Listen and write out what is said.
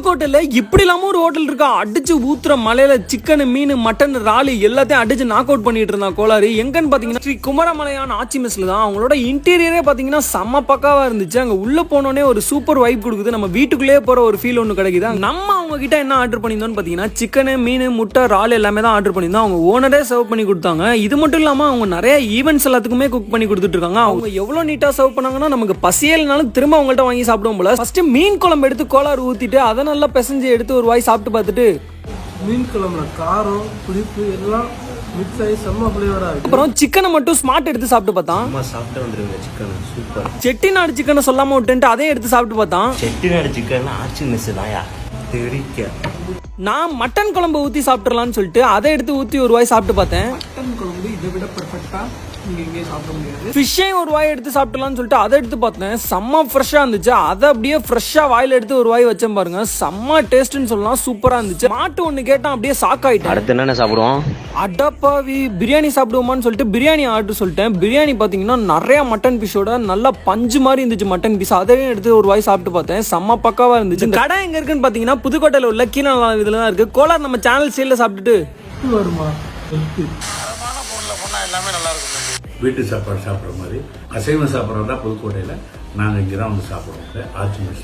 புதுக்கோட்டையில இப்படி இல்லாம ஒரு ஹோட்டல் இருக்கா. அடிச்சு ஊத்துற மலையில சிக்கன், மீன், மட்டன், ராலி எல்லாத்தையும் அடிச்சு நாக் அவுட் பண்ணிட்டு இருந்தா கோளாறு. எங்கன்னு பாத்தீங்கன்னா ஸ்ரீ குமரமலையான ஆச்சி மெஸ்ல தான். அவங்களோட இன்டீரியரே பாத்தீங்கன்னா செம்ம பக்காவா இருந்துச்சு. அங்க உள்ள போனோடனே ஒரு சூப்பர் வைப் கொடுக்குது. நம்ம வீட்டுக்குள்ளேயே போற ஒரு ஃபீல் ஒன்று கிடைக்குது. நம்ம அவங்க கிட்ட என்ன ஆர்டர் பண்ணியிருந்தோம்னு பாத்தீங்கன்னா சிக்கன், மீன், முட்டை, ரால் எல்லாமே தான் ஆர்டர் பண்ணியிருந்தோம். அவங்க ஓனரே சர்வ் பண்ணி கொடுத்தாங்க. இது மட்டும் இல்லாம அவங்க நிறைய ஈவெண்ட்ஸ் எல்லாத்துக்குமே குக் பண்ணி கொடுத்துட்டு இருக்காங்க. அவங்க எவ்வளவு நீட்டா சர்வ் பண்ணாங்கன்னா நமக்கு பசியல்னாலும் திரும்ப அவங்கள்ட்ட வாங்கி சாப்பிடுவோம் போல. ஃபர்ஸ்ட் மீன் குழம்பு எடுத்து கோளாறு ஊத்திட்டு அதை நல்லா பிசைஞ்சு எடுத்து ஒரு வாய் சாப்பிட்டு பார்த்துட்டு மீன் குழம்புல காரம் புளிப்பு எல்லாம் மிக்ஸ் ஆகி செம்ம ஃப்ளேவரா இருக்கு. அப்புறம் சிக்கனை மட்டும் ஸ்மார்ட் எடுத்து சாப்பிட்டு பார்த்தான். சாப்பிட்டு வந்துருங்க சிக்கன் சூப்பர். செட்டிநாடு சிக்கனை சொல்லாம விட்டுட்டு அதே எடுத்து சாப்பிட்டு பார்த்தான். செட்டிநாடு சிக்கன் ஆச்சி மெஸ் தாயா தெரிக்க. நான் மட்டன் குழம்பு ஊத்தி சாப்பிட்டுறலாம்னு சொல்லிட்டு அதை எடுத்து ஊத்தி ஒரு வாய் சாப்பிட்டு பார்த்தேன். மட்டன் குழம்பு இதை விட பெர்ஃபெக்ட்டா நீங்க எங்கேயும் சாப்பிட முடியாது. ஃபிஷ்ஷையும் ஒரு வாய் எடுத்து சாப்பிட்டுலாம்னு சொல்லிட்டு அதை எடுத்து பார்த்தேன். செம்ம ஃப்ரெஷ்ஷா இருந்துச்சு. அதை அப்படியே ஃப்ரெஷ்ஷா வாயில எடுத்து ஒரு வாய் வச்சேன் பாருங்க. செம்ம டேஸ்ட்னு சொல்லலாம். சூப்பரா இருந்துச்சு. மாட்டு ஒண்ணு கேட்டான் அப்படியே ஷாக் ஆயிட்டேன். அடுத்து என்ன சாப்பிடுவோம்? அடப்பாவி பிரியாணி சாப்பிடுவோமான்னு சொல்லிட்டு பிரியாணி ஆர்டர் சொல்லிட்டேன். பிரியாணி பாத்தீங்கன்னா நிறைய மட்டன் பீஸோட நல்லா பஞ்சு மாதிரி இருந்துச்சு மட்டன் பீஸ். அதையும் எடுத்து ஒரு வாய் சாப்பிட்டு பார்த்தேன். செம்ம பக்காவா இருந்துச்சு. கடை எங்க இருக்குன்னு பாத்தீங்கன்னா புதுக்கோட்டையில உள்ள கீழே இதுல தான் இருக்கு. கோலார் நம்ம சேனல் சைடுல சாப்பிட்டுட்டு வருமா எல்லாமே நல்லா இருக்கும். வீட்டு சாப்பாடு சாப்பிட்ற மாதிரி அசைவம் சாப்பிட்றதா புதுக்கோட்டையில் நாங்கள் இங்கே தான் வந்து சாப்பிட்றோம். ஆச்சி மெஸ்.